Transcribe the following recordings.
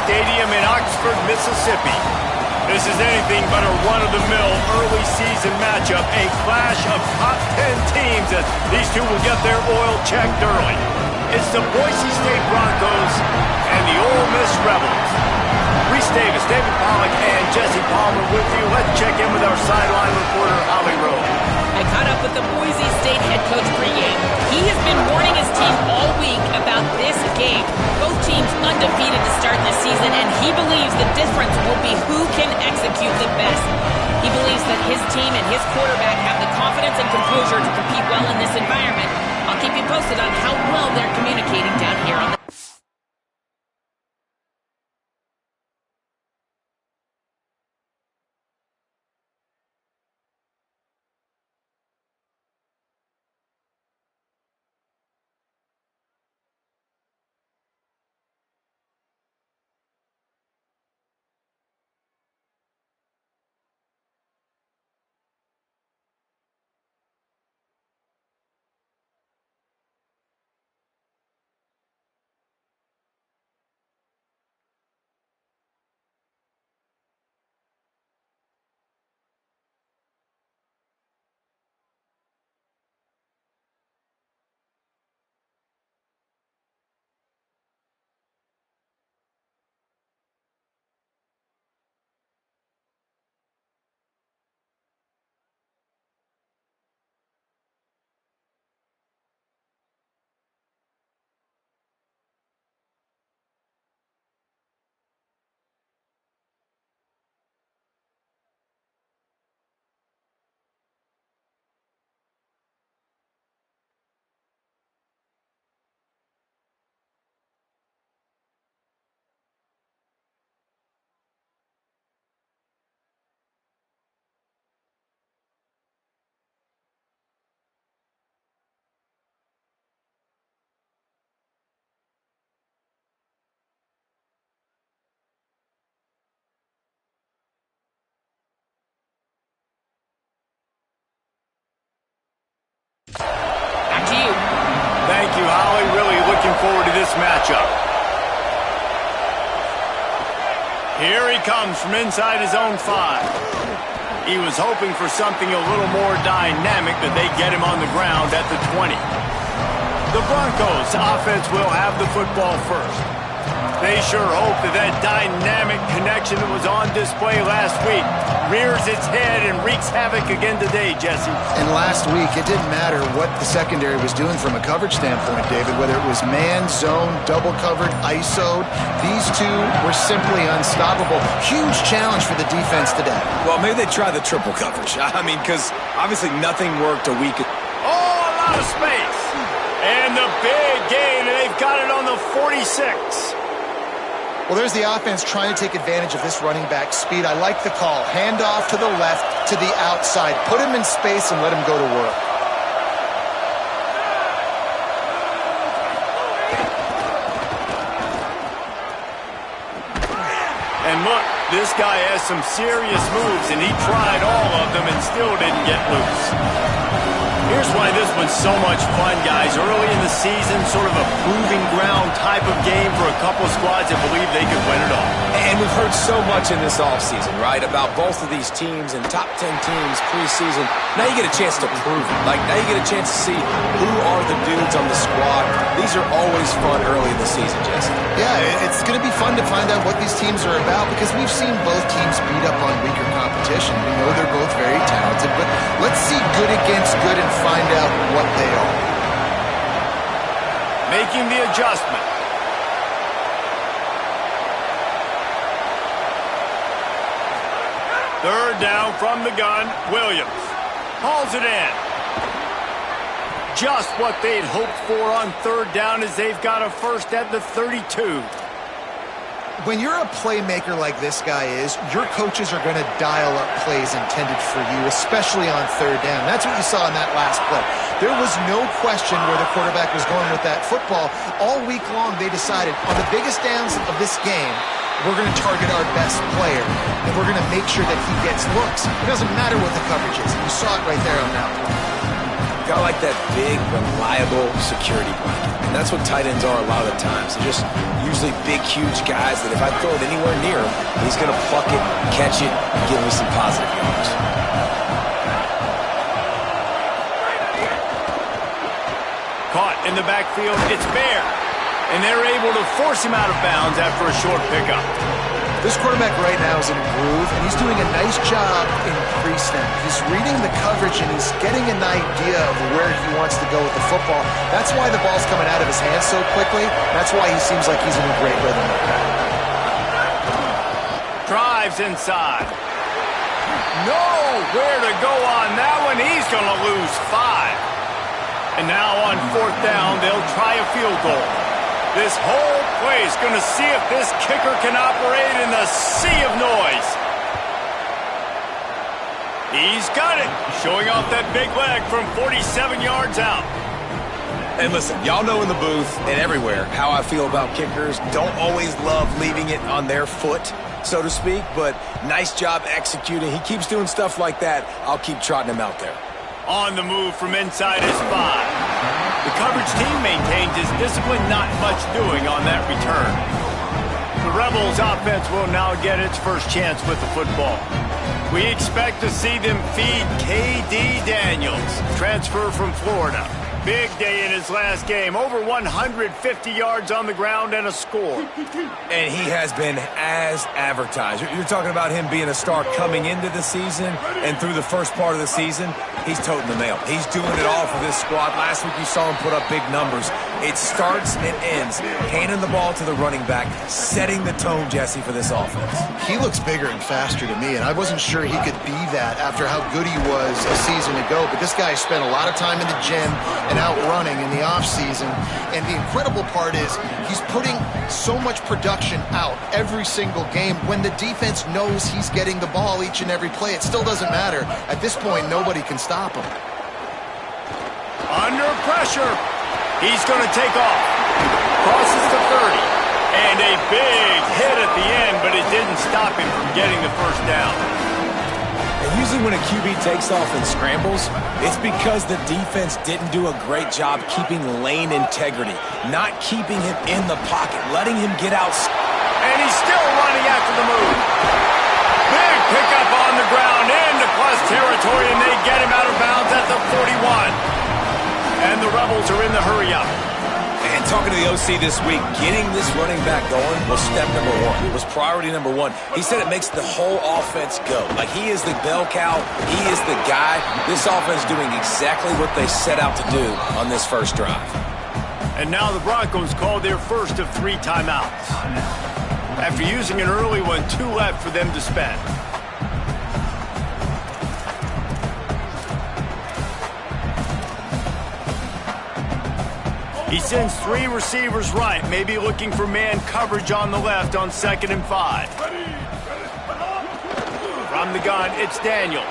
Stadium in Oxford, Mississippi. This is anything but a run-of-the-mill early season matchup, a clash of top 10 teams as these two will get their oil checked early. It's the Boise State Broncos and the Ole Miss Rebels. Reese Davis, David Pollack, and Jesse Palmer with you. Let's check in with our sideline reporter, Holly Rowe. I caught up with the Boise State head coach pregame. He has been warning his team all week about this game. Both teams undefeated to start this season, and he believes the difference will be who can execute the best. He believes that his team and his quarterback have the confidence and composure to compete well in this environment. I'll keep you posted on how well they're communicating down here on the back to you. Thank you, Holly. Really looking forward to this matchup. Here he comes from inside his own 5. He was hoping for something a little more dynamic, but they get him on the ground at the 20. The Broncos offense will have the football first. They sure hope that dynamic connection that was on display last week rears its head and wreaks havoc again today, Jesse. And last week, it didn't matter what the secondary was doing from a coverage standpoint, David, whether it was man, zone, double covered, ISO'd. These two were simply unstoppable. Huge challenge for the defense today. Well, maybe they try the triple coverage. I mean, because obviously nothing worked a week. Oh, a lot of space. And the big gain, and they've got it on the 46. Well, there's the offense trying to take advantage of this running back speed. I like the call. Hand off to the left, to the outside. Put him in space and let him go to work. And look, this guy has some serious moves, and he tried all of them and still didn't get loose. Here's why this was so much fun, guys. Early in the season, sort of a proving ground type of game for a couple of squads that believe they could win it all. And we've heard so much in this offseason, right, about both of these teams and top 10 teams preseason. Now you get a chance to prove it. Like, now you get a chance to see who are the dudes on the squad. These are always fun early in the season, Jesse. Yeah, it's going to be fun to find out what these teams are about because we've seen both teams beat up on weaker competition. We know they're both very talented, but let's see good against good and find out what they are. Making the adjustment. Third down from the gun, Williams. Hauls it in. Just what they'd hoped for on third down as they've got a first at the 32. When you're a playmaker like this guy is, your coaches are going to dial up plays intended for you, especially on third down. That's what you saw in that last play. There was no question where the quarterback was going with that football. All week long, they decided on the biggest downs of this game, we're going to target our best player, and we're going to make sure that he gets looks. It doesn't matter what the coverage is. You saw it right there on that play. Got like that big, reliable security blanket. That's what tight ends are a lot of the times. They're just usually big, huge guys that if I throw it anywhere near him, he's going to pluck it, catch it, and give me some positive yards. Caught in the backfield, it's Bear. And they're able to force him out of bounds after a short pickup. This quarterback right now is in a groove, and he's doing a nice job in pre-snap. He's reading the coverage, and he's getting an idea of where he wants to go with the football. That's why the ball's coming out of his hands so quickly. That's why he seems like he's in a great rhythm. Drives inside. Nowhere to go on that one. He's going to lose 5. And now on 4th down, they'll try a field goal. This whole play is going to see if this kicker can operate in the sea of noise. He's got it, showing off that big leg from 47 yards out. And listen, y'all know in the booth and everywhere how I feel about kickers. Don't always love leaving it on their foot, so to speak, but nice job executing. He keeps doing stuff like that. I'll keep trotting him out there. On the move from inside his 5. The coverage team maintains his discipline, not much doing on that return. The Rebels offense will now get its first chance with the football. We expect to see them feed K.D. Daniels, transfer from Florida. Big day in his last game, over 150 yards on the ground and a score. And he has been as advertised. You're talking about him being a star coming into the season and through the first part of the season. He's toting the mail. He's doing it all for this squad. Last week you saw him put up big numbers. It starts and ends handing the ball to the running back, setting the tone, Jesse, for this offense. He looks bigger and faster to me, and I wasn't sure he could be that after how good he was a season ago. But this guy spent a lot of time in the gym and out running in the offseason. And the incredible part is he's putting so much production out every single game. When the defense knows he's getting the ball each and every play, it still doesn't matter. At this point, nobody can stop him. Under pressure. He's going to take off. Crosses the 30. And a big hit at the end, but it didn't stop him from getting the first down. And usually when a QB takes off and scrambles, it's because the defense didn't do a great job keeping lane integrity, not keeping him in the pocket, letting him get out. And he's still running after the move. Big pickup on the ground into plus territory, and they get him out of bounds at the 41. And the Rebels are in the hurry-up. And talking to the OC this week, getting this running back going was step number 1. It was priority number 1. He said it makes the whole offense go. Like, he is the bell cow. He is the guy. This offense is doing exactly what they set out to do on this first drive. And now the Broncos call their first of 3 timeouts. After using an early one, 2 left for them to spend. He sends 3 receivers right, maybe looking for man coverage on the left on 2nd and 5. From the gun, it's Daniels.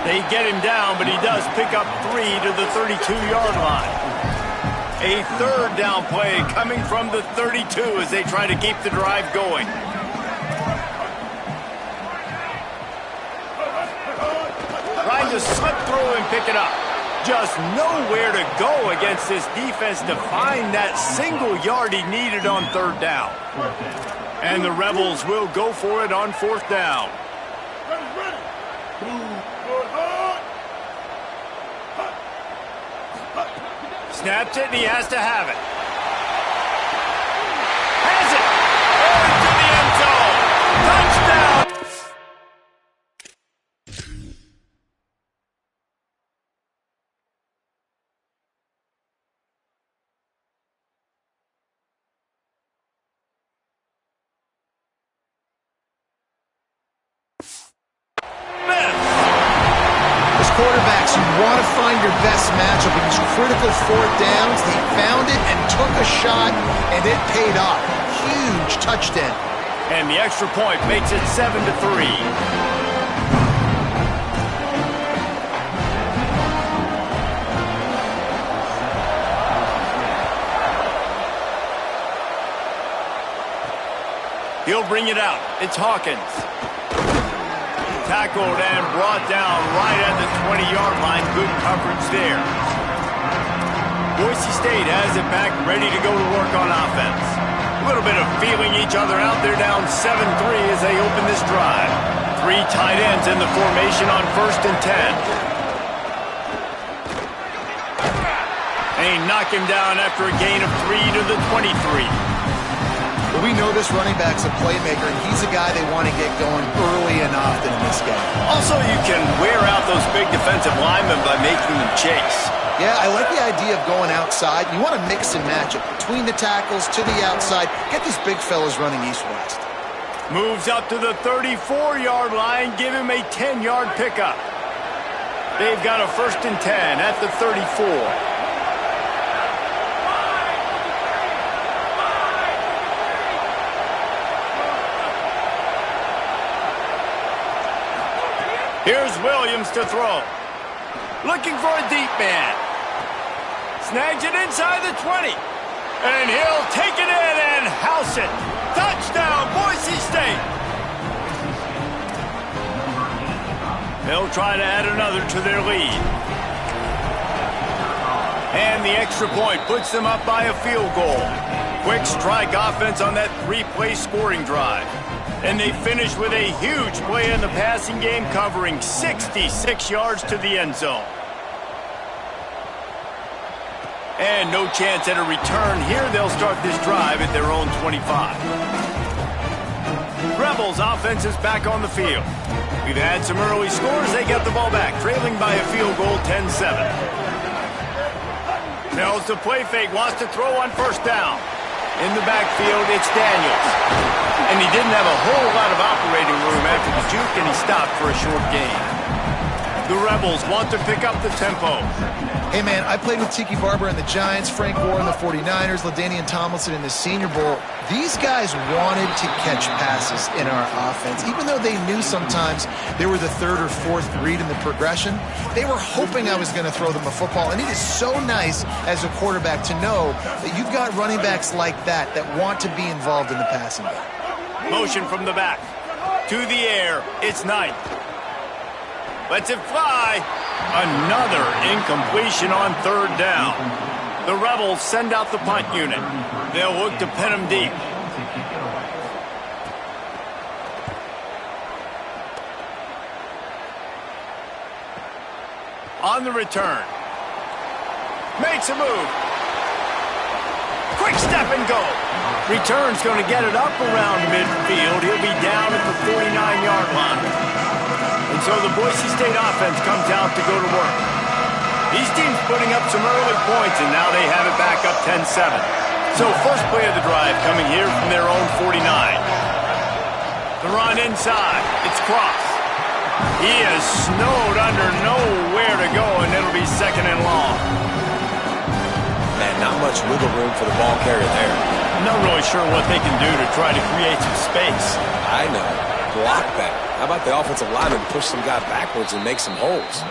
They get him down, but he does pick up 3 to the 32-yard line. A 3rd down play coming from the 32 as they try to keep the drive going. Trying to slip through and pick it up. Just nowhere to go against this defense to find that single yard he needed on 3rd down. And the Rebels will go for it on 4th down. Snaps it, and he has to have it. Has it! Into the end zone! Touchdown! Quarterbacks, you want to find your best matchup in these critical 4th downs. They found it and took a shot, and it paid off. Huge touchdown. And the extra point makes it 7-3. He'll bring it out. It's Hawkins. Tackled and brought down right at the 20-yard line. Good coverage there. Boise State has it back, ready to go to work on offense. A little bit of feeling each other out. They're down 7-3 as they open this drive. 3 tight ends in the formation on 1st and 10. They knock him down after a gain of 3 to the 23. Well, we know this running back's a playmaker, and he's a guy they want to get going early and often in this game. Also, you can wear out those big defensive linemen by making them chase. Yeah, I like the idea of going outside. You want to mix and match it between the tackles to the outside. Get these big fellas running east-west. Moves up to the 34-yard line. Give him a 10-yard pickup. They've got a 1st and 10 at the 34. Here's Williams to throw. Looking for a deep man. Snags it inside the 20. And he'll take it in and house it. Touchdown, Boise State. They'll try to add another to their lead. And the extra point puts them up by a field goal. Quick strike offense on that 3-play scoring drive. And they finish with a huge play in the passing game, covering 66 yards to the end zone. And no chance at a return here. They'll start this drive at their own 25. Rebels offense is back on the field. We've had some early scores. They get the ball back, trailing by a field goal 10-7. Tells the play fake, wants to throw on 1st down. In the backfield, it's Daniels. And he didn't have a whole lot of operating room after the juke, and he stopped for a short gain. The Rebels want to pick up the tempo. Hey, man, I played with Tiki Barber and the Giants, Frank Gore and the 49ers, LaDainian Tomlinson in the Senior Bowl. These guys wanted to catch passes in our offense. Even though they knew sometimes they were the 3rd or 4th read in the progression, they were hoping I was going to throw them a football. And it is so nice as a quarterback to know that you've got running backs like that want to be involved in the passing game. Motion from the back. To the air. It's Knight. Lets it fly. Another incompletion on 3rd down. The Rebels send out the punt unit. They'll look to pin him deep. On the return. Makes a move. Quick step and go. Return's going to get it up around midfield. He'll be down at the 49-yard line. And so the Boise State offense comes out to go to work. These teams putting up some early points, and now they have it back up 10-7. So first play of the drive coming here from their own 49. The run inside. It's Cross. He is snowed under, nowhere to go, and it'll be 2nd and long. Man, not much wiggle room for the ball carrier there. I'm not really sure what they can do to try to create some space. I know. Block that. How about the offensive lineman push some guy backwards and make some holes?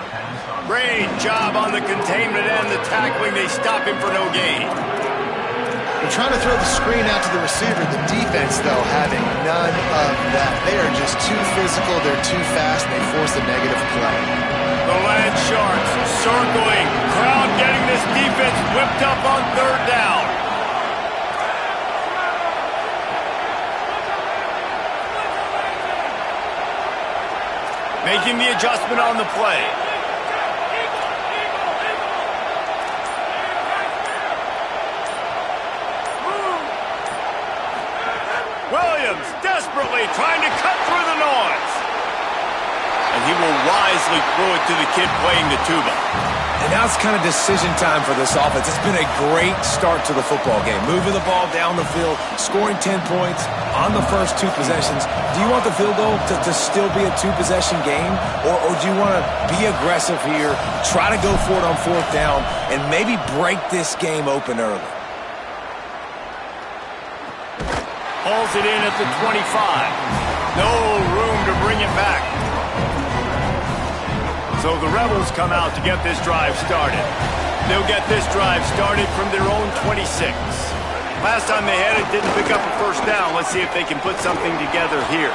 Great job on the containment and the tackling. They stop him for no gain. They're trying to throw the screen out to the receiver. The defense, though, having none of that. They are just too physical. They're too fast, and they force a negative play. The Land Sharks circling. Crowd getting this defense whipped up on 3rd down. Making the adjustment on the play. Williams desperately trying to cut through the noise. And he will wisely throw it to the kid playing the tuba. And now it's kind of decision time for this offense. It's been a great start to the football game. Moving the ball down the field, scoring 10 points on the first 2 possessions. Do you want the field goal to still be a 2-possession game? Or do you want to be aggressive here, try to go for it on 4th down, and maybe break this game open early? Hauls it in at the 25. No room to bring it back. So the Rebels come out to get this drive started. They'll get this drive started from their own 26. Last time they had it, didn't pick up a 1st down. Let's see if they can put something together here.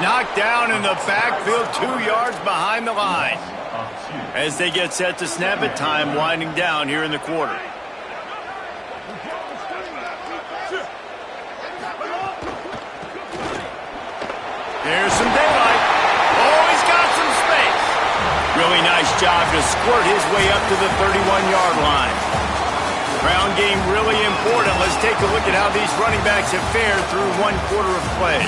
Knocked down in the backfield, 2 yards behind the line. As they get set to snap it, time winding down here in the quarter. There's some daylight. Oh, he's got some space. Really nice job to squirt his way up to the 31-yard line. Ground game really important. Let's take a look at how these running backs have fared through one quarter of play.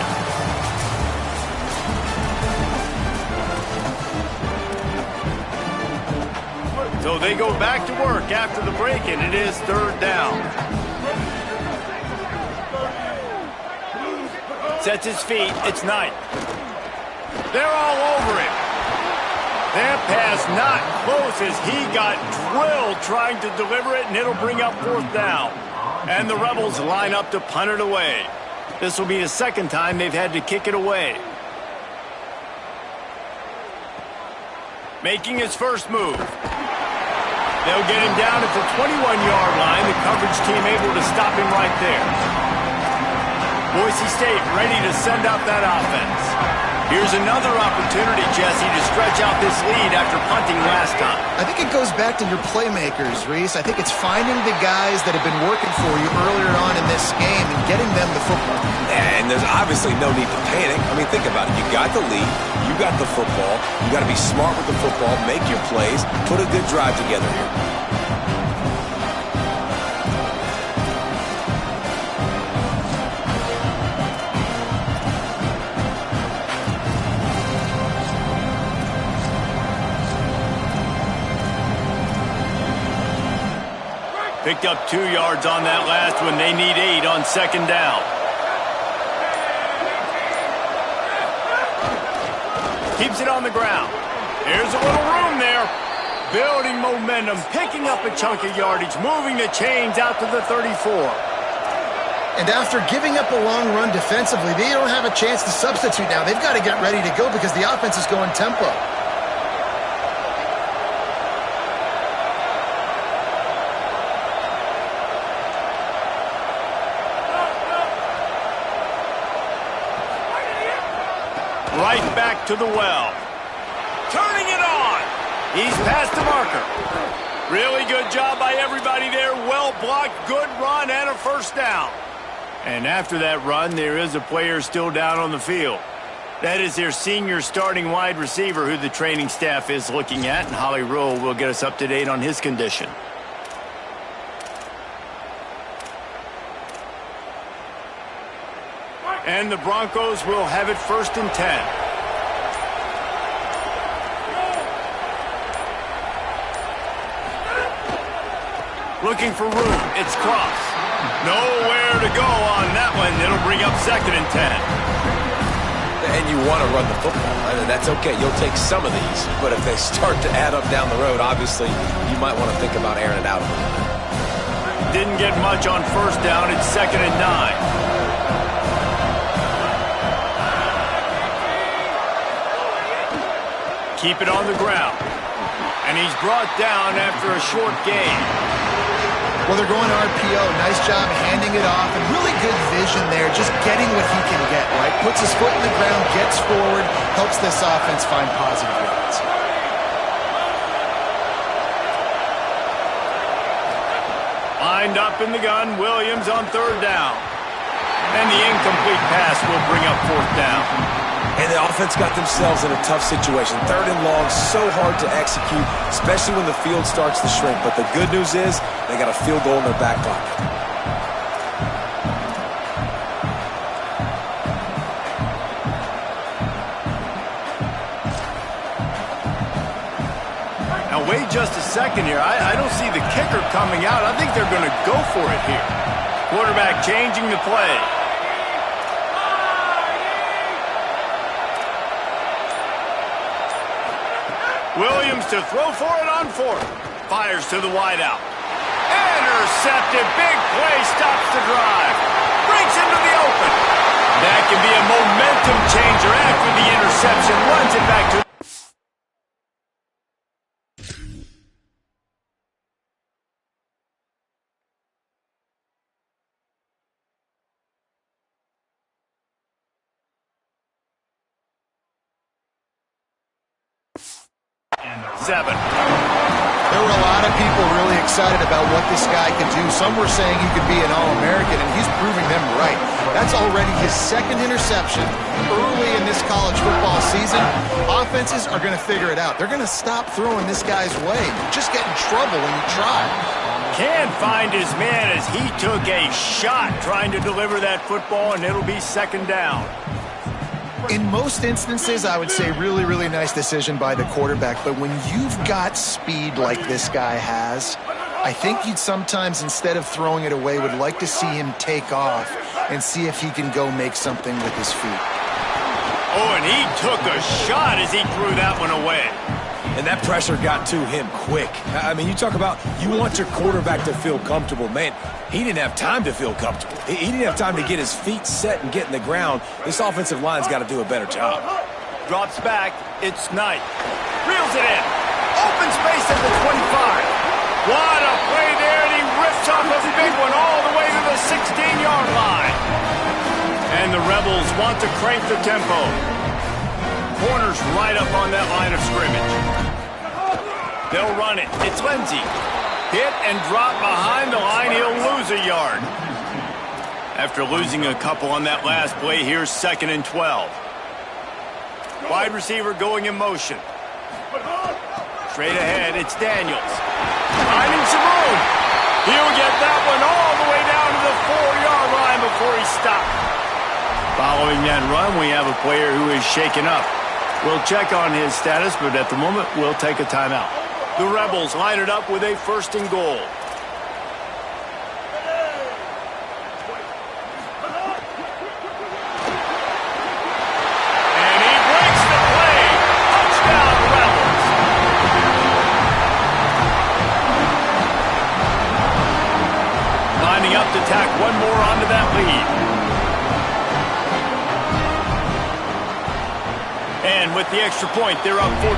So they go back to work after the break, and it is third down. Sets his feet. It's Knight. They're all over him. That pass not close as he got drilled trying to deliver it, and it'll bring up fourth down. And the Rebels line up to punt it away. This will be the second time they've had to kick it away. Making his first move. They'll get him down at the 21-yard line. The coverage team able to stop him right there. Boise State ready to send out that offense. Here's another opportunity, Jesse, to stretch out this lead after punting last time. I think it goes back to your playmakers, Reese. I think it's finding the guys that have been working for you earlier on in this game and getting them the football. And there's obviously no need to panic. I mean, think about it. You got the lead. You got the football. You got to be smart with the football, make your plays, put a good drive together here. Picked up 2 yards on that last one. They need 8 on second down. Keeps it on the ground. There's a little room there. Building momentum, picking up a chunk of yardage, moving the chains out to the 34. And after giving up a long run defensively, they don't have a chance to substitute now. They've got to get ready to go because the offense is going tempo. Right back to the well. Turning it on. He's past the marker. Really good job by everybody there. Well blocked, good run, and a first down. And after that run, there is a player still down on the field. That is their senior starting wide receiver who the training staff is looking at, and Holly Rule will get us up to date on his condition. And the Broncos will have it 1st and 10. Looking for room. It's Cross. Nowhere to go on that one. It'll bring up 2nd and 10. And you want to run the football. That's okay. You'll take some of these. But if they start to add up down the road, obviously, you might want to think about airing it out a little bit. Didn't get much on first down. It's 2nd and 9. Keep it on the ground. And he's brought down after a short gain. Well, they're going RPO. Nice job handing it off. And really good vision there, just getting what he can get, right? Puts his foot in the ground, gets forward, helps this offense find positive yards. Lined up in the gun, Williams on 3rd down. And the incomplete pass will bring up 4th down. And the offense got themselves in a tough situation. 3rd and long, so hard to execute, especially when the field starts to shrink. But the good news is they got a field goal in their back pocket. Now wait just a second here. I don't see the kicker coming out. I think they're going to go for it here. Quarterback changing the play. Williams to throw for it on 4th. Fires to the wideout. Intercepted. Big play. Stops the drive. Breaks into the open. That can be a momentum changer after the interception. Runs it back to... There were a lot of people really excited about what this guy could do. Some were saying he could be an All-American, and he's proving them right. That's already his second interception early in this college football season. Offenses are going to figure it out. They're going to stop throwing this guy's way. You just get in trouble when you try. Can't find his man as he took a shot trying to deliver that football, and it'll be second down. In most instances, I would say really, really nice decision by the quarterback. But when you've got speed like this guy has, I think you'd sometimes, instead of throwing it away, would like to see him take off and see if he can go make something with his feet. Oh, and he took a shot as he threw that one away. And that pressure got to him quick. I mean, you talk about you want your quarterback to feel comfortable. Man, he didn't have time to feel comfortable. He didn't have time to get his feet set and get in the ground. This offensive line's got to do a better job. Drops back. It's Knight. Reels it in. Open space at the 25. What a play there, and he rips off a big one all the way to the 16-yard line. And the Rebels want to crank the tempo. Corner's right up on that line of scrimmage. They'll run it. It's Lindsey. Hit and drop behind the line. He'll lose a yard. After losing a couple on that last play, here's 2nd and 12. Wide receiver going in motion. Straight ahead, it's Daniels. Finding some room. He'll get that one all the way down to the 4-yard line before he stopped. Following that run, we have a player who is shaken up. We'll check on his status, but at the moment, we'll take a timeout. The Rebels line it up with a 1st and goal. And he breaks the play. Touchdown, Rebels. Lining up to tack one more onto that lead. And with the extra point, they're up 14-10.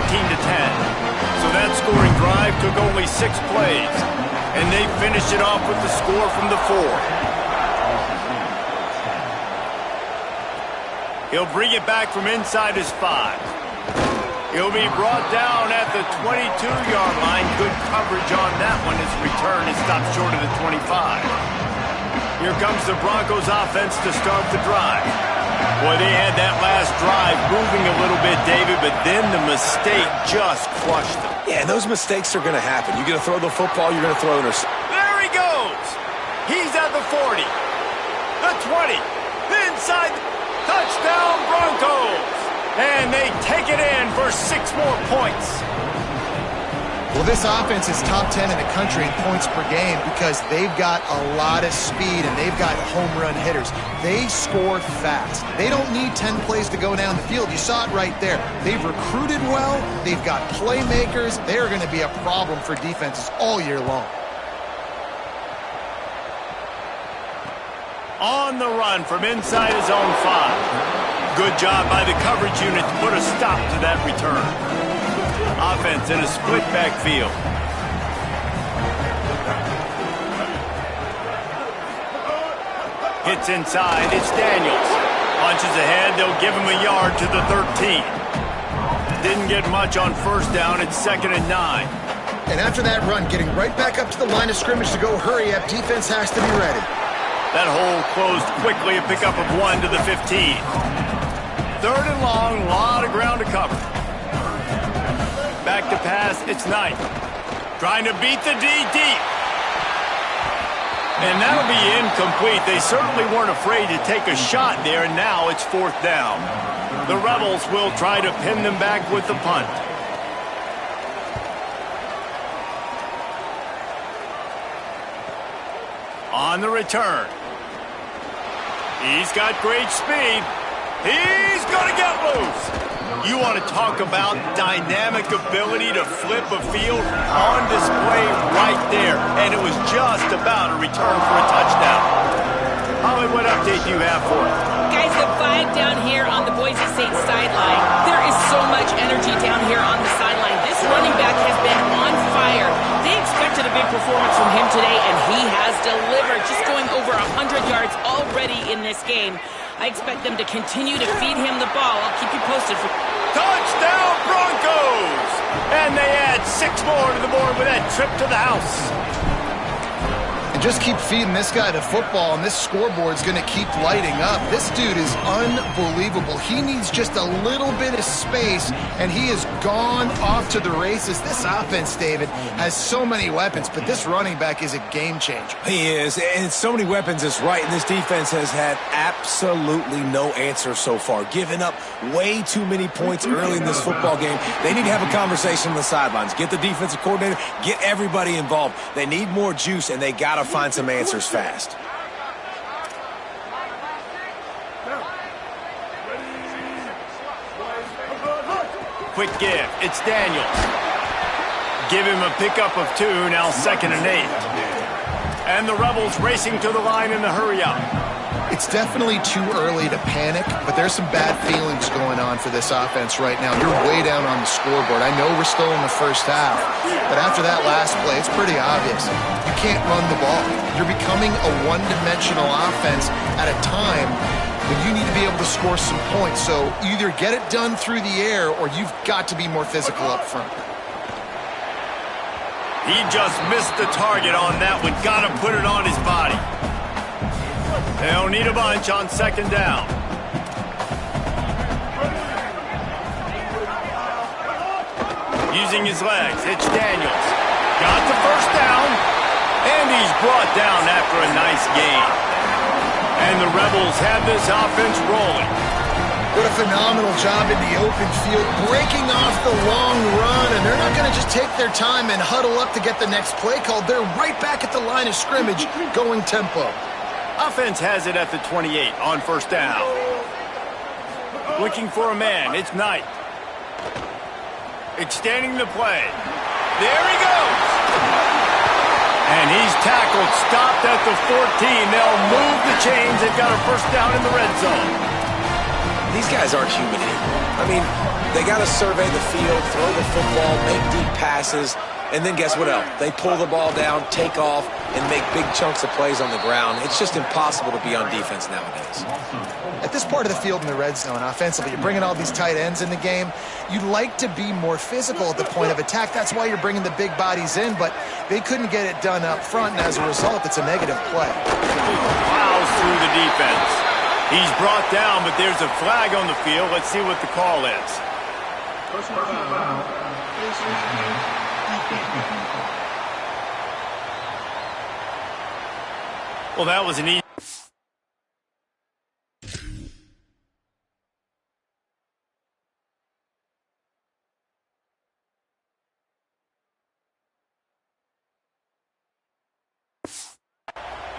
So that scoring drive took only 6 plays. And they finished it off with the score from the 4. He'll bring it back from inside his 5. He'll be brought down at the 22-yard line. Good coverage on that one. His return is stopped short of the 25. Here comes the Broncos offense to start the drive. Boy, they had that last drive moving a little bit, David, but then the mistake just crushed them. Yeah, and those mistakes are going to happen. You're going to throw the football, you're going to throw interception. There he goes. He's at the 40, the 20, inside the touchdown Broncos. And they take it in for 6 more points. Well, this offense is top 10 in the country in points per game because they've got a lot of speed and they've got home run hitters. They score fast. They don't need 10 plays to go down the field. You saw it right there. They've recruited well. They've got playmakers. They're going to be a problem for defenses all year long. On the run from inside his own 5. Good job by the coverage unit to put a stop to that return. Offense in a split backfield. Hits inside, it's Daniels. Punches ahead, they'll give him a yard to the 13. Didn't get much on 1st down, it's 2nd and 9. And after that run, getting right back up to the line of scrimmage to go hurry up, defense has to be ready. That hole closed quickly, a pickup of 1 to the 15. 3rd and long, a lot of ground to cover. Back to pass, it's Knight. Trying to beat the D deep. And that'll be incomplete. They certainly weren't afraid to take a shot there, and now it's 4th down. The Rebels will try to pin them back with the punt. On the return. He's got great speed. He's going to get loose. You want to talk about dynamic ability to flip a field on display right there. And it was just about a return for a touchdown. Holly, what update do you have for us? Guys, the vibe down here on the Boise State sideline, there is so much energy down here on the sideline. This running back has been on fire. They expected a big performance from him today, and he has delivered, just going over 100 yards already in this game. I expect them to continue to feed him the ball. I'll keep you posted. Touchdown, Broncos! And they add 6 more to the board with that trip to the house. And just keep feeding this guy the football, and this scoreboard's going to keep lighting up. This dude is unbelievable. He needs just a little bit of space, and he has gone off to the races. This offense, David, has so many weapons, but this running back is a game changer. He is, and so many weapons is right, and this defense has had absolutely no answer so far. Giving up way too many points early in this football game. They need to have a conversation on the sidelines. Get the defensive coordinator, get everybody involved. They need more juice, and they got to find some answers fast. Quick give. It's Daniels. Give him a pickup of 2, now 2nd and 8. And the Rebels racing to the line in the hurry-up. It's definitely too early to panic, but there's some bad feelings going on for this offense right now. You're way down on the scoreboard. I know we're still in the first half, but after that last play, it's pretty obvious. You can't run the ball. You're becoming a one-dimensional offense at a time when you need to be able to score some points. So either get it done through the air or you've got to be more physical up front. He just missed the target on that one. Got to put it on his body. They'll need a bunch on 2nd down. Using his legs, it's Daniels. Got the 1st down, and he's brought down after a nice gain. And the Rebels have this offense rolling. What a phenomenal job in the open field, breaking off the long run, and they're not going to just take their time and huddle up to get the next play called. They're right back at the line of scrimmage, going tempo. Offense has it at the 28 on 1st down. Looking for a man, it's Knight. Extending the play. There he goes! And he's tackled, stopped at the 14. They'll move the chains. They've got a 1st down in the red zone. These guys aren't human anymore. I mean, they got to survey the field, throw the football, make deep passes, and then guess what else? They pull the ball down, take off, and make big chunks of plays on the ground. It's just impossible to be on defense nowadays. At this part of the field in the red zone, offensively, you're bringing all these tight ends in the game. You'd like to be more physical at the point of attack. That's why you're bringing the big bodies in, but they couldn't get it done up front, and as a result, it's a negative play. Plows through the defense. He's brought down, but there's a flag on the field. Let's see what the call is. Well, that was an easy.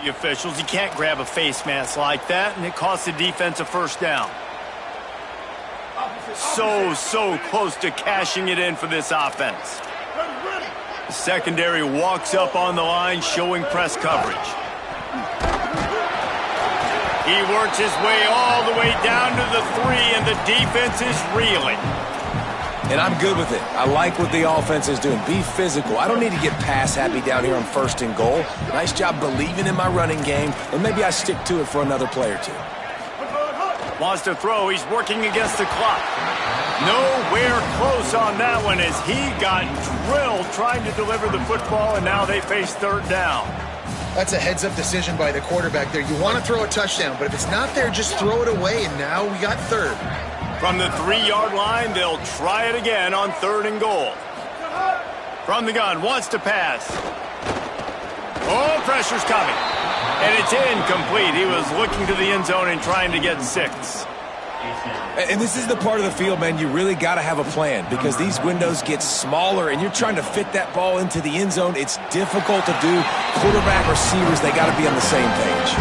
The officials, you can't grab a face mask like that, and it costs the defense a 1st down. So close to cashing it in for this offense. The secondary walks up on the line, showing press coverage. He works his way all the way down to the 3, and the defense is reeling. And I'm good with it. I like what the offense is doing. Be physical. I don't need to get pass happy down here on 1st and goal. Nice job believing in my running game, and maybe I stick to it for another play or 2. Wants to throw. He's working against the clock. Nowhere close on that one as he got drilled trying to deliver the football, and now they face 3rd down. That's a heads-up decision by the quarterback there. You want to throw a touchdown, but if it's not there, just throw it away, and now we got 3rd. From the 3-yard line, they'll try it again on 3rd and goal. From the gun, wants to pass. Oh, pressure's coming. And it's incomplete. He was looking to the end zone and trying to get 6. And this is the part of the field, man, you really got to have a plan because these windows get smaller and you're trying to fit that ball into the end zone. It's difficult to do. Quarterback, receivers, they got to be on the same page.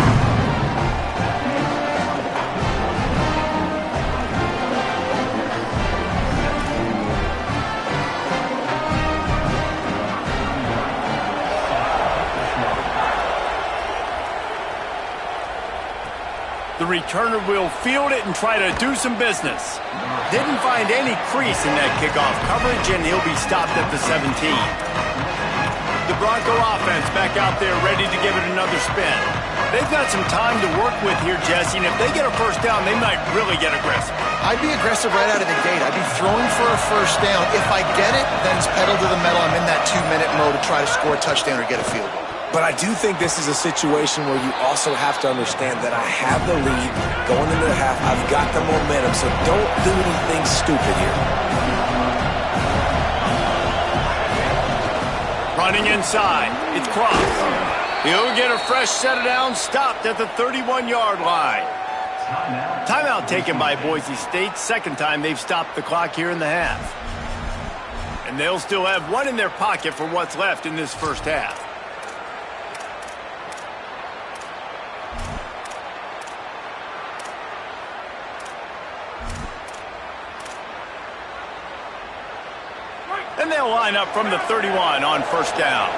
The returner will field it and try to do some business. Didn't find any crease in that kickoff coverage, and he'll be stopped at the 17. The Bronco offense back out there ready to give it another spin. They've got some time to work with here, Jesse, and if they get a first down, they might really get aggressive. I'd be aggressive right out of the gate. I'd be throwing for a first down. If I get it, then it's pedal to the metal. I'm in that 2-minute mode to try to score a touchdown or get a field goal. But I do think this is a situation where you also have to understand that I have the lead going into the half. I've got the momentum, so don't do anything stupid here. Running inside. It's Cross. He'll get a fresh set of downs stopped at the 31-yard line. Timeout taken by Boise State. Second time they've stopped the clock here in the half. And they'll still have one in their pocket for what's left in this first half. And they'll line up from the 31 on first down.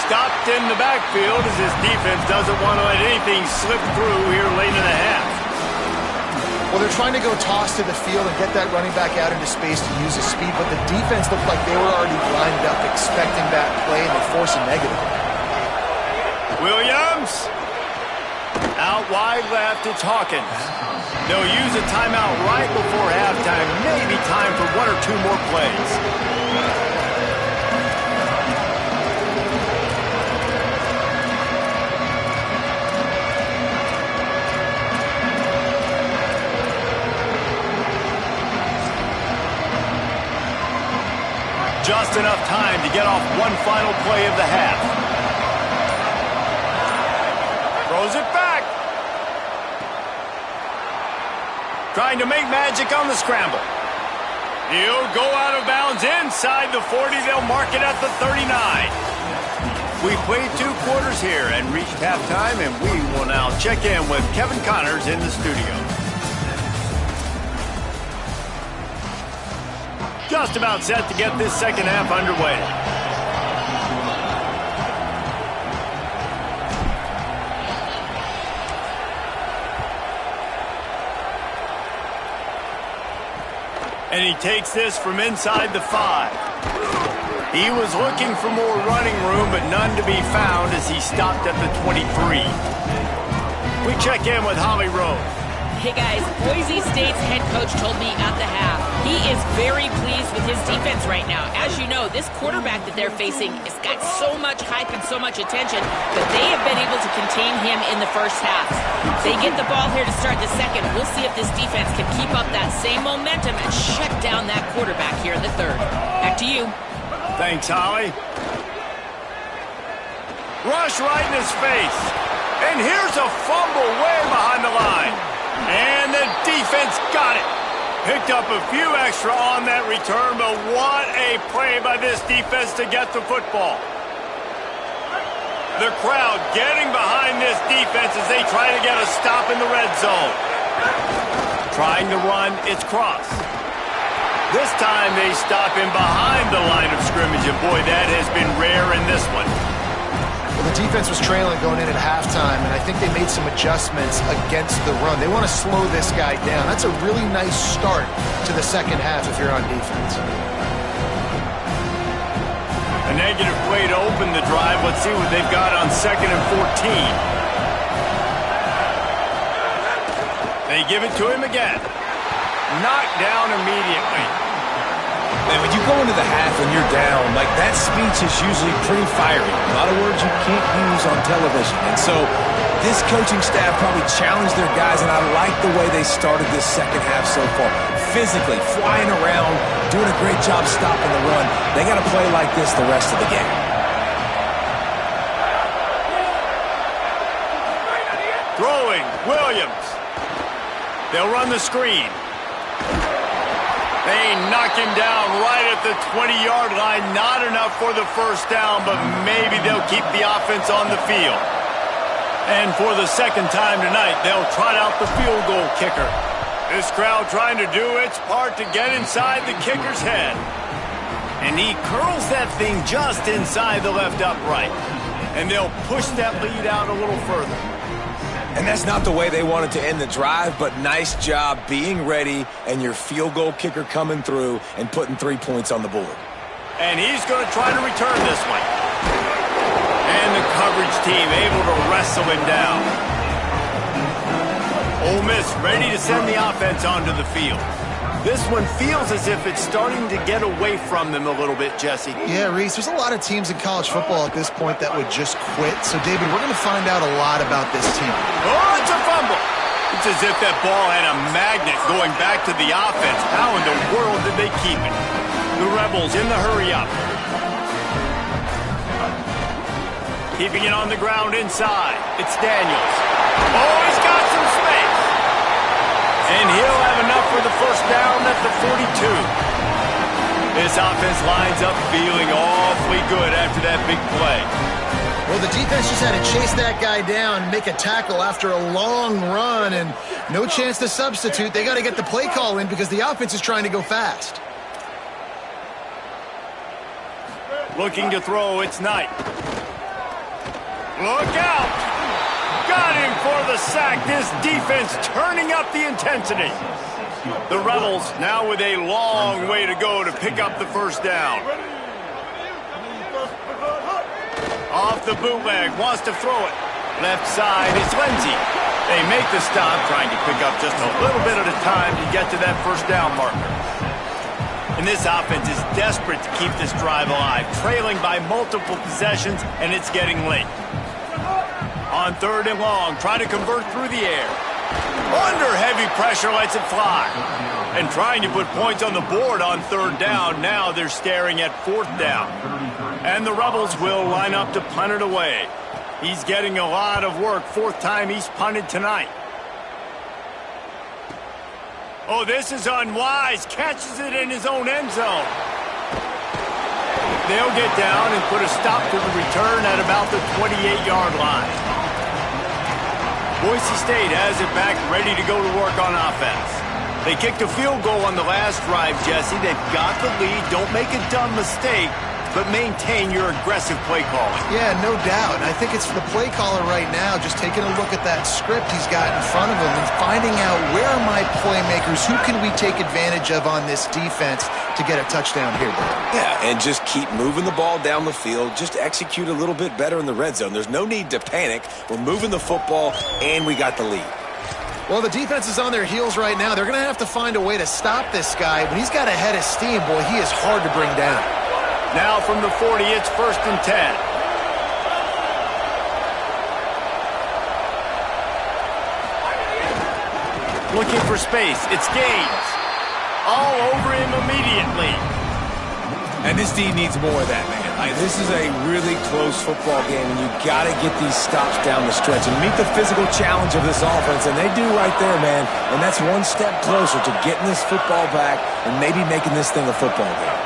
Stopped in the backfield as his defense doesn't want to let anything slip through here late in the half. Well, they're trying to go toss to the field and get that running back out into space to use his speed, but the defense looked like they were already lined up expecting that play, and they force a negative. Williams. Out wide left, it's Hawkins. They'll use a timeout right before halftime. Maybe time for one or two more plays. Just enough time to get off one final play of the half. Throws it back. Trying to make magic on the scramble. He'll go out of bounds inside the 40. They'll mark it at the 39. We played 2 quarters here and reached halftime, and we will now check in with Kevin Connors in the studio. Just about set to get this second half underway. And he takes this from inside the 5. He was looking for more running room, but none to be found as he stopped at the 23. We check in with Holly Rowe. Hey guys, Boise State's head coach told me at the half he is very pleased with his defense right now. As you know, this quarterback that they're facing has got so much hype and so much attention, but they have been able to contain him in the first half. They get the ball here to start the second. We'll see if this defense can keep up that same momentum and shut down that quarterback here in the third. Back to you. Thanks, Holly. Rush right in his face. And here's a fumble way behind the line. And the defense got it. Picked up a few extra on that return, but what a play by this defense to get the football. The crowd getting behind this defense as they try to get a stop in the red zone. Trying to run, it's Cross. This time they stop him behind the line of scrimmage, and boy, that has been rare in this one. Well, the defense was trailing going in at halftime, and I think they made some adjustments against the run. They want to slow this guy down. That's a really nice start to the second half if you're on defense. A negative play to open the drive. Let's see what they've got on 2nd and 14. They give it to him again. Knocked down immediately. Man, when you go into the half and you're down, like that speech is usually pretty fiery. A lot of words you can't use on television. And so this coaching staff probably challenged their guys, and I like the way they started this second half so far. Physically, flying around, doing a great job stopping the run. They got to play like this the rest of the game. Throwing, Williams. They'll run the screen. They knock him down right at the 20-yard line. Not enough for the first down, but maybe they'll keep the offense on the field. And for the second time tonight, they'll trot out the field goal kicker. This crowd trying to do its part to get inside the kicker's head. And he curls that thing just inside the left upright. And they'll push that lead out a little further. And that's not the way they wanted to end the drive, but nice job being ready and your field goal kicker coming through and putting 3 points on the board. And he's going to try to return this one. And the coverage team able to wrestle him down. Ole Miss ready to send the offense onto the field. This one feels as if it's starting to get away from them a little bit, Jesse. Yeah, Reese, there's a lot of teams in college football at this point that would just quit. So, David, we're going to find out a lot about this team. Oh, it's a fumble. It's as if that ball had a magnet going back to the offense. How in the world did they keep it? The Rebels in the hurry up. Keeping it on the ground inside. It's Daniels. Oh, he's got some space. And he'll have enough for the first down at the 42. This offense lines up feeling awfully good after that big play. Well, the defense just had to chase that guy down and make a tackle after a long run, and no chance to substitute. They got to get the play call in because the offense is trying to go fast. Looking to throw, it's Knight. Look out! Got him for the sack. This defense turning up the intensity. The Rebels now with a long way to go to pick up the first down. Off the bootleg, wants to throw it. Left side is Lindsey. They make the stop, trying to pick up just a little bit at a time to get to that first down marker. And this offense is desperate to keep this drive alive, trailing by multiple possessions, and it's getting late. On 3rd and long, trying to convert through the air. Under heavy pressure, lets it fly. And trying to put points on the board on 3rd down. Now they're staring at 4th down. And the Rebels will line up to punt it away. He's getting a lot of work. 4th time he's punted tonight. Oh, this is unwise. Catches it in his own end zone. They'll get down and put a stop to the return at about the 28-yard line. Boise State has it back, ready to go to work on offense. They kicked a field goal on the last drive, Jesse. They've got the lead. Don't make a dumb mistake, but maintain your aggressive play calling. Yeah, no doubt. And I think it's the play caller right now just taking a look at that script he's got in front of him and finding out where are my playmakers, who can we take advantage of on this defense to get a touchdown here, Dave. Yeah, and just keep moving the ball down the field. Just execute a little bit better in the red zone. There's no need to panic. We're moving the football, and we got the lead. Well, the defense is on their heels right now. They're going to have to find a way to stop this guy. When he's got a head of steam, boy, he is hard to bring down. Now from the 40, it's 1st and 10. Looking for space. It's Gaines. All over him immediately. And this team needs more of that, man. This is a really close football game, and you got to get these stops down the stretch and meet the physical challenge of this offense, and they do right there, man. And that's one step closer to getting this football back and maybe making this thing a football game.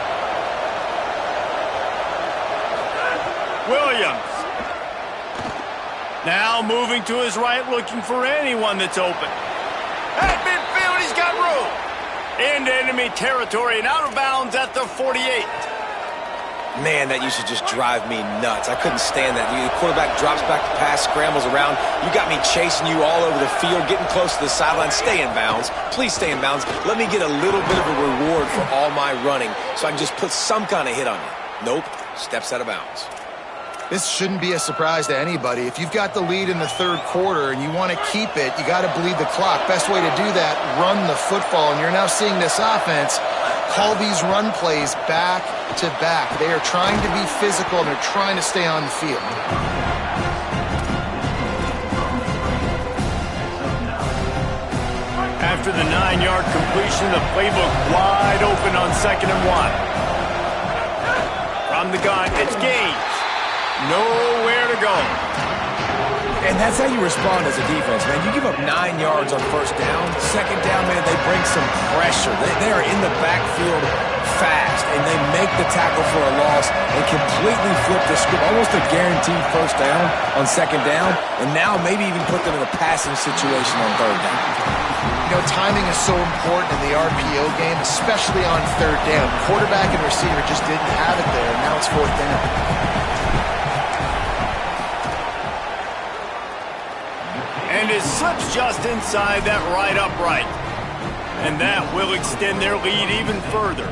Williams. Now moving to his right, looking for anyone that's open. At midfield, he's got room. Into enemy territory and out of bounds at the 48. Man, that used to just drive me nuts. I couldn't stand that. The quarterback drops back the pass, scrambles around. You got me chasing you all over the field, getting close to the sideline. Stay in bounds. Please stay in bounds. Let me get a little bit of a reward for all my running so I can just put some kind of hit on you. Nope. Steps out of bounds. This shouldn't be a surprise to anybody. If you've got the lead in the 3rd quarter and you want to keep it, you got to bleed the clock. Best way to do that, run the football. And you're now seeing this offense call these run plays back to back. They are trying to be physical, and they're trying to stay on the field. After the 9-yard completion, the playbook wide open on 2nd and 1. From the gun, it's Gaines. Nowhere to go. And that's how you respond as a defense, man. You give up 9 yards on 1st down. 2nd down, man, they bring some pressure. They are in the backfield fast, and they make the tackle for a loss and completely flip the script. Almost a guaranteed 1st down on 2nd down, and now maybe even put them in a passing situation on 3rd down. You know, timing is so important in the RPO game, especially on 3rd down. Quarterback and receiver just didn't have it there, and now it's 4th down. And it slips just inside that right upright. And that will extend their lead even further.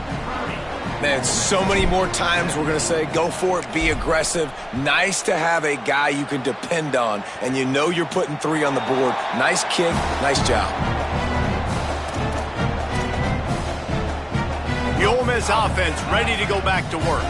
Man, so many more times we're going to say, go for it, be aggressive. Nice to have a guy you can depend on, and you know you're putting 3 on the board. Nice kick, nice job. The Ole Miss offense ready to go back to work.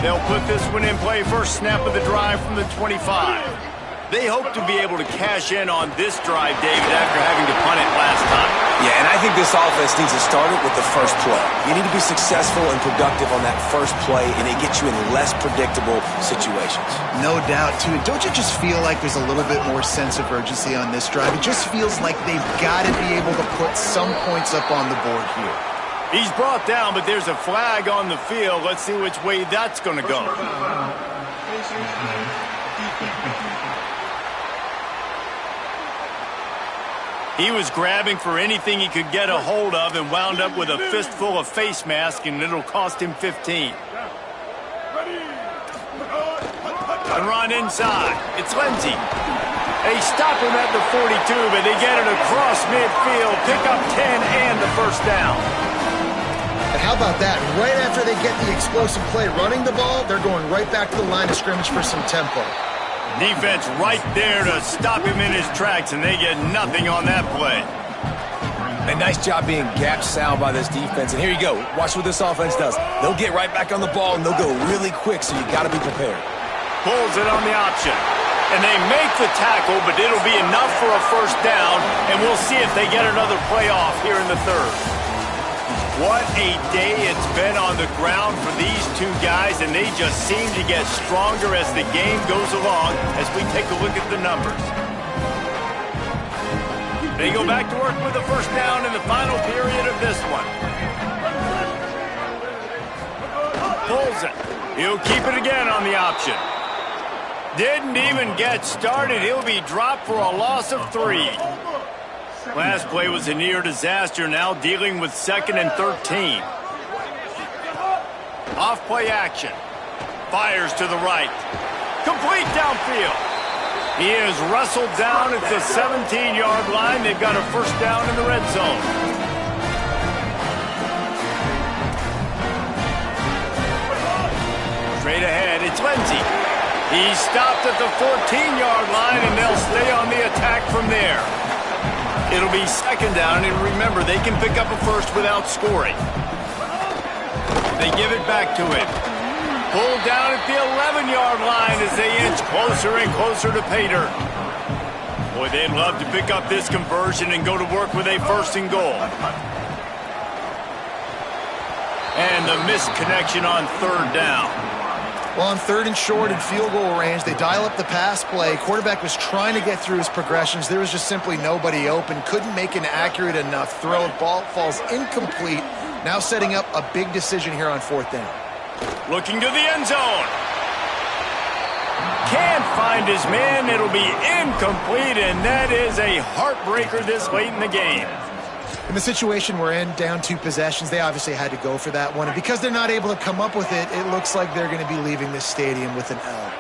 They'll put this one in play first snap of the drive from the 25. They hope to be able to cash in on this drive, David, after having to punt it last time. Yeah, and I think this offense needs to start it with the first play. You need to be successful and productive on that first play, and it gets you in less predictable situations. No doubt, too. And don't you just feel like there's a little bit more sense of urgency on this drive? It just feels like they've got to be able to put some points up on the board here. He's brought down, but there's a flag on the field. Let's see which way that's going to go. He was grabbing for anything he could get a hold of and wound up with a fistful of face mask, and it'll cost him 15. A run inside. It's Lindsey. They stop him at the 42, but they get it across midfield, pick up 10 and the first down. And how about that? Right after they get the explosive play running the ball, they're going right back to the line of scrimmage for some tempo. Defense right there to stop him in his tracks, and they get nothing on that play. A nice job being gap sound by this defense. And here you go. Watch what this offense does. They'll get right back on the ball, and they'll go really quick, so you got to be prepared. Pulls it on the option. And they make the tackle, but it'll be enough for a first down, and we'll see if they get another play off here in the third. What a day it's been on the ground for these two guys, and they just seem to get stronger as the game goes along as we take a look at the numbers. They go back to work with the first down in the final period of this one. Pulls it. He'll keep it again on the option. Didn't even get started. He'll be dropped for a loss of 3. Last play was a near disaster, now dealing with 2nd and 13. Off play action. Fires to the right. Complete downfield. He is wrestled down at the 17-yard line. They've got a first down in the red zone. Straight ahead, it's Lindsey. He's stopped at the 14-yard line, and they'll stay on the attack from there. It'll be second down, and remember, they can pick up a first without scoring. They give it back to him. Pulled down at the 11-yard line as they inch closer and closer to pay dirt. Boy, they'd love to pick up this conversion and go to work with a first and goal. And the missed connection on third down. Well, on 3rd and short and field goal range, they dial up the pass play. Quarterback was trying to get through his progressions. There was just simply nobody open. Couldn't make an accurate enough throw. Ball falls incomplete. Now setting up a big decision here on 4th down. Looking to the end zone. Can't find his man. It'll be incomplete, and that is a heartbreaker this late in the game. In the situation we're in, down 2 possessions, they obviously had to go for that one. And because they're not able to come up with it, it looks like they're going to be leaving this stadium with an L.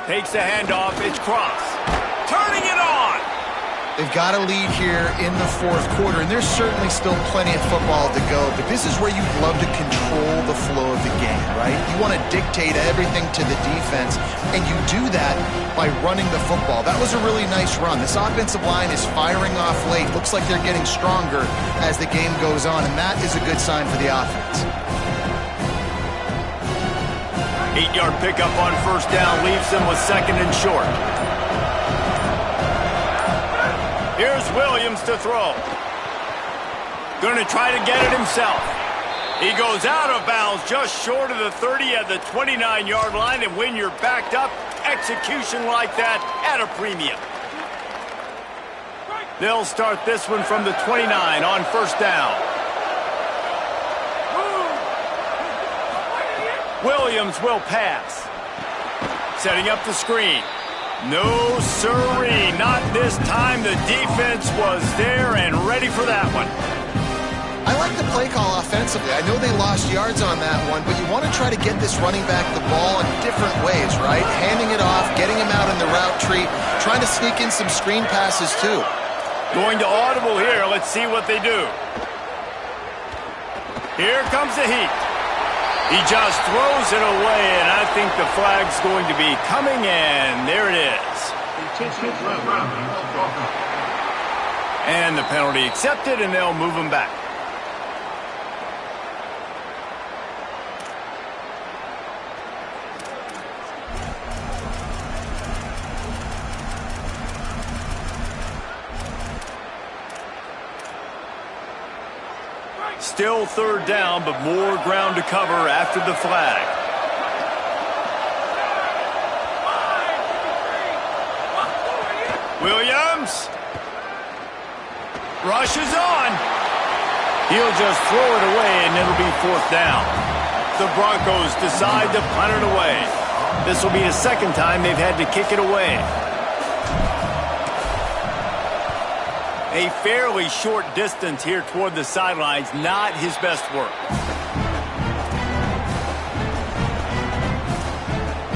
Takes the handoff. It's Cross. Turning it on. They've got a lead here in the 4th quarter, and there's certainly still plenty of football to go. But this is where you'd love to control the flow of the game, right? You want to dictate everything to the defense, and you do that by running the football. That was a really nice run. This offensive line is firing off late. Looks like they're getting stronger as the game goes on, and that is a good sign for the offense. 8-yard pickup on first down leaves them with 2nd and short. Here's Williams to throw. Going to try to get it himself. He goes out of bounds just short of the 30 at the 29-yard line, and when you're backed up, execution like that at a premium. They'll start this one from the 29 on first down. Williams will pass. Setting up the screen. No sirree, not this time. The defense was there and ready for that one. I like the play call offensively. I know they lost yards on that one, but you want to try to get this running back the ball in different ways, right? Handing it off, getting him out in the route tree, trying to sneak in some screen passes too. Going to audible here. Let's see what they do. Here comes the heat. He just throws it away, and I think the flag's going to be coming in. There it is. And the penalty accepted, and they'll move him back. Still third down, but more ground to cover after the flag. Williams rushes on. He'll just throw it away, and it'll be fourth down. The Broncos decide to punt it away. This will be the second time they've had to kick it away. A fairly short distance here toward the sidelines, not his best work.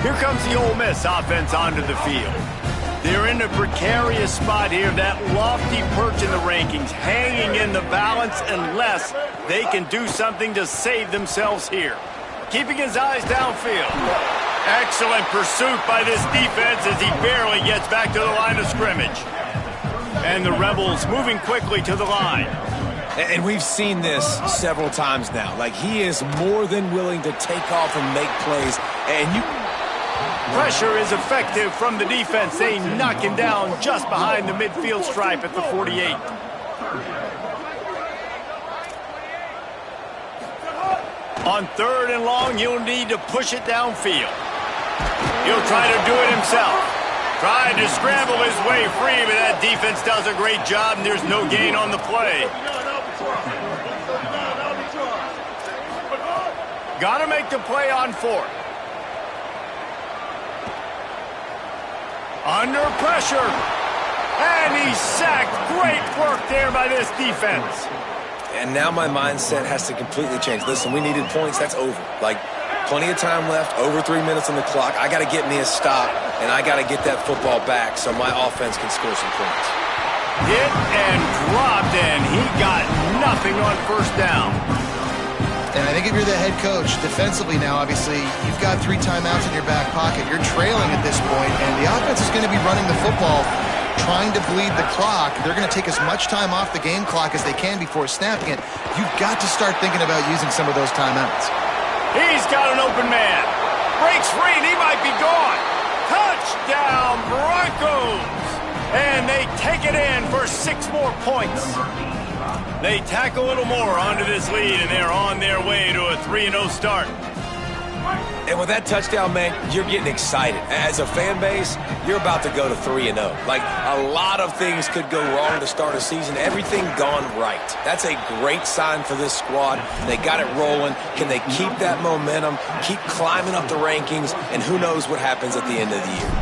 Here comes the Ole Miss offense onto the field. They're in a precarious spot here, that lofty perch in the rankings, hanging in the balance unless they can do something to save themselves here. Keeping his eyes downfield. Excellent pursuit by this defense as he barely gets back to the line of scrimmage. And the Rebels moving quickly to the line. And we've seen this several times now. Like, he is more than willing to take off and make plays. And pressure is effective from the defense. They knock him down just behind the midfield stripe at the 48. On third and long, you'll need to push it downfield. He'll try to do it himself. Tried to scramble his way free, but that defense does a great job, and there's no gain on the play. Got to make the play on fourth. Under pressure. And he's sacked. Great work there by this defense. And now my mindset has to completely change. Listen, we needed points. That's over. Like, plenty of time left, over 3 minutes on the clock. I got to get me a stop, and I got to get that football back so my offense can score some points. Hit and dropped, and he got nothing on first down. And I think if you're the head coach, defensively now, obviously, you've got 3 timeouts in your back pocket. You're trailing at this point, and the offense is going to be running the football, trying to bleed the clock. They're going to take as much time off the game clock as they can before snapping it. You've got to start thinking about using some of those timeouts. He's got an open man. Breaks free, and he might be gone. Touchdown, Broncos! And they take it in for 6 more points. They tack a little more onto this lead, and they're on their way to a 3-0 start. And with that touchdown, man, you're getting excited. As a fan base, you're about to go to 3-0. Like, a lot of things could go wrong to start a season. Everything gone right. That's a great sign for this squad. They got it rolling. Can they keep that momentum, keep climbing up the rankings, and who knows what happens at the end of the year.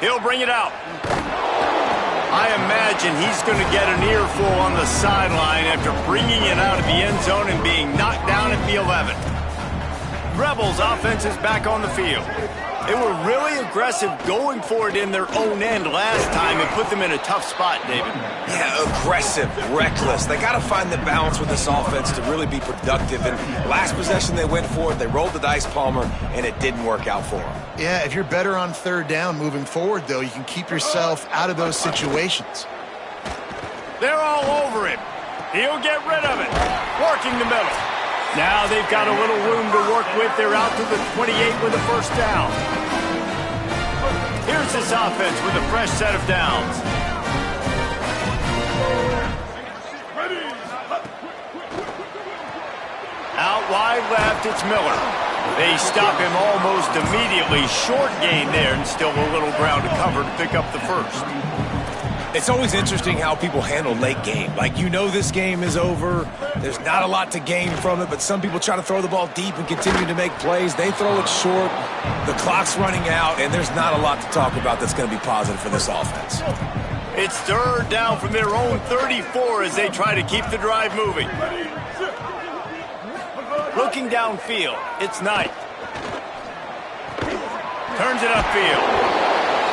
He'll bring it out. I imagine he's going to get an earful on the sideline after bringing it out of the end zone and being knocked down at the 11. Rebels offense is back on the field. They were really aggressive going for it in their own end last time and put them in a tough spot, David. Yeah, aggressive, reckless. They got to find the balance with this offense to really be productive. And last possession they went for it, they rolled the dice, Palmer, and it didn't work out for them. Yeah, if you're better on third down moving forward, though, you can keep yourself out of those situations. They're all over him. He'll get rid of it. Working the middle. Now they've got a little room to work with. They're out to the 28 with a first down. Here's this offense with a fresh set of downs. Out wide left, it's Miller. They stop him almost immediately. Short gain there, and still a little ground to cover to pick up the first. It's always interesting how people handle late game. Like, you know this game is over. There's not a lot to gain from it, but some people try to throw the ball deep and continue to make plays. They throw it short. The clock's running out, and there's not a lot to talk about that's going to be positive for this offense. It's third down from their own 34 as they try to keep the drive moving. Looking downfield, it's Knight. Turns it upfield.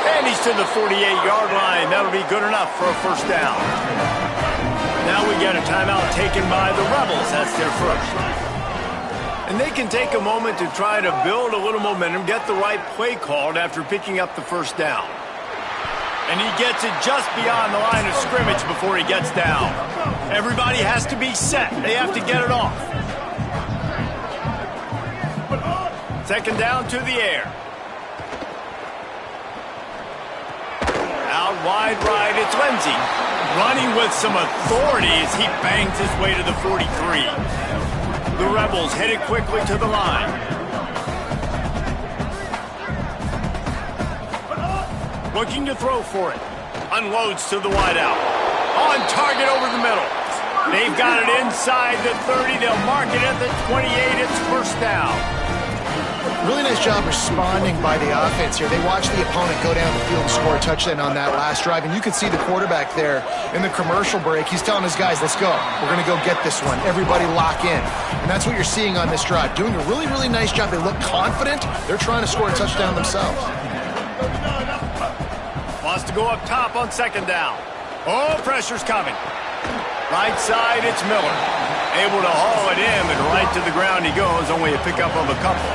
And he's to the 48-yard line. That'll be good enough for a first down. Now we get a timeout taken by the Rebels. That's their first. And they can take a moment to try to build a little momentum, get the right play called after picking up the first down. And he gets it just beyond the line of scrimmage before he gets down. Everybody has to be set. They have to get it off. Second down to the air. Out wide right, it's Lindsey. Running with some authority as he bangs his way to the 43. The Rebels headed quickly to the line. Looking to throw for it. Unloads to the wideout. On target over the middle. They've got it inside the 30. They'll mark it at the 28. It's first down. Really nice job responding by the offense here. They watched the opponent go down the field and score a touchdown on that last drive, and you could see the quarterback there in the commercial break. He's telling his guys, let's go. We're going to go get this one. Everybody lock in. And that's what you're seeing on this drive. Doing a really, really nice job. They look confident. They're trying to score a touchdown themselves. Wants to go up top on second down. Oh, pressure's coming. Right side, it's Miller. Able to haul it in, but right to the ground he goes. Only a pickup of a couple.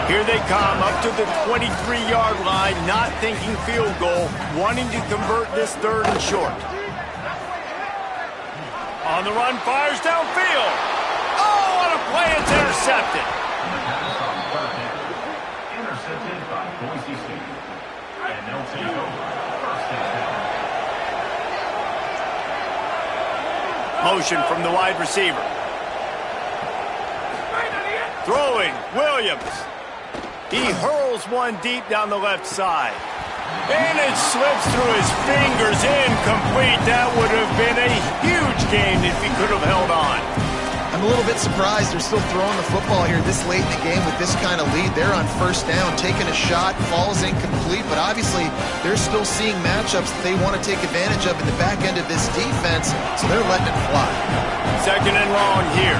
Here they come up to the 23-yard line, not thinking field goal, wanting to convert this third and short. On the run, fires downfield. Oh, what a play, it's intercepted. Intercepted by Boise State. And they'll take over first and 10. Motion from the wide receiver. Throwing, Williams. He hurls one deep down the left side. And it slips through his fingers, incomplete. That would have been a huge gain if he could have held on. I'm a little bit surprised they're still throwing the football here this late in the game with this kind of lead. They're on first down, taking a shot, falls incomplete, but obviously they're still seeing matchups that they want to take advantage of in the back end of this defense, so they're letting it fly. Second and long here.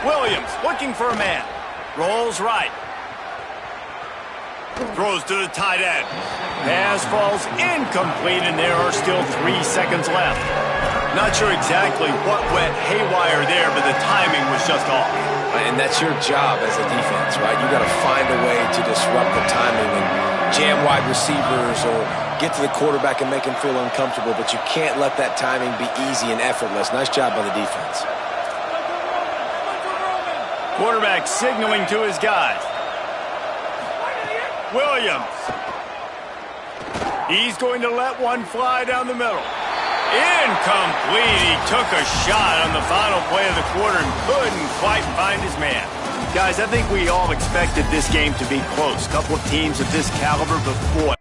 Williams looking for a man. Rolls right. Throws to the tight end. Pass falls incomplete, and there are still 3 seconds left. Not sure exactly what went haywire there, but the timing was just off. And that's your job as a defense, right? You got to find a way to disrupt the timing and jam wide receivers or get to the quarterback and make him feel uncomfortable, but you can't let that timing be easy and effortless. Nice job by the defense. Quarterback signaling to his guys. Williams. He's going to let one fly down the middle. Incomplete. He took a shot on the final play of the quarter and couldn't quite find his man. Guys, I think we all expected this game to be close. Couple of teams of this caliber before.